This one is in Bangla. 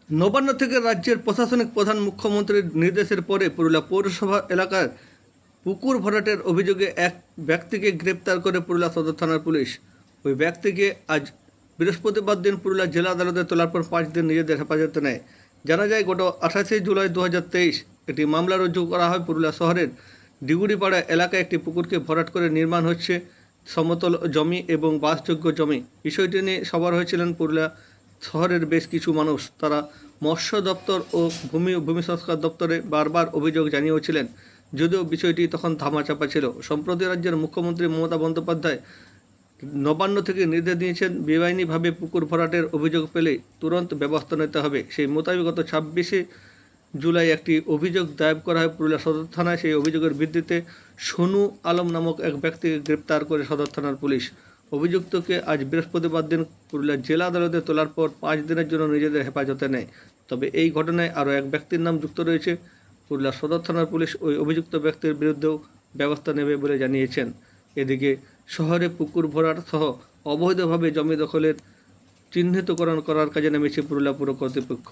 নবান্ন থেকে রাজ্যের প্রশাসনিক প্রধান মুখ্যমন্ত্রীর নির্দেশের পরে পুরুলিয়া পৌরসভা এলাকার পুকুর ভরাটের অভিযোগে এক ব্যক্তিকে গ্রেপ্তার করে পুরুলিয়া সদর থানার পুলিশ। ওই ব্যক্তিকে আজ বৃহস্পতিবার দিন পুরুলিয়া জেলা আদালতে তোলার পর 5 দিন নিজেদের হেফাজতে নেয়। জানা যায় গত 28 জুলাই 2023 একটি মামলা রুজু করা হয় পুরুলিয়া শহরের ডিগুড়িপাড়া এলাকায় একটি পুকুরকে ভরাট করে নির্মাণ হচ্ছে সমতল জমি এবং বাসযোগ্য জমি। বিষয়টি নিয়ে সবার হয়েছিলেন পুরুলিয়া শহরের বেশ কিছু মানুষ। তারা মৎস্য দপ্তর ও ভূমি সংস্কার দপ্তরে বারবার অভিযোগ জানিয়েছিলেন, যদিও বিষয়টি তখন ধামাচাপা ছিল। সম্প্রতি রাজ্যের মুখ্যমন্ত্রী মমতা বন্দ্যোপাধ্যায় নবান্ন থেকে নির্দেশ দিয়েছেন, বেআইনিভাবে পুকুর ভরাটের অভিযোগ পেলে তুরন্ত ব্যবস্থা নিতে হবে। সেই মোতাবেক গত 26 জুলাই একটি অভিযোগ দায়ের করা হয় পুরুলিয়া সদর থানায়। সেই অভিযোগের ভিত্তিতে সোনু আলম নামক এক ব্যক্তিকে গ্রেপ্তার করে সদর থানার পুলিশ। অভিযুক্তকে আজ বৃহস্পতিবার দিন পুরুলিয়া জেলা আদালতে তোলার পর 5 দিনের জন্য নিজেদের হেফাজতে নেয়। তবে এই ঘটনায় আরও এক ব্যক্তির নাম যুক্ত রয়েছে। পুরুলিয়া সদর থানার পুলিশ ওই অভিযুক্ত ব্যক্তির বিরুদ্ধেও ব্যবস্থা নেবে বলে জানিয়েছেন। এদিকে শহরে পুকুর ভরাট সহ অবৈধভাবে জমি দখলের চিহ্নিতকরণ করার কাজে নেমেছে পুরুলিয়া পুর কর্তৃপক্ষ।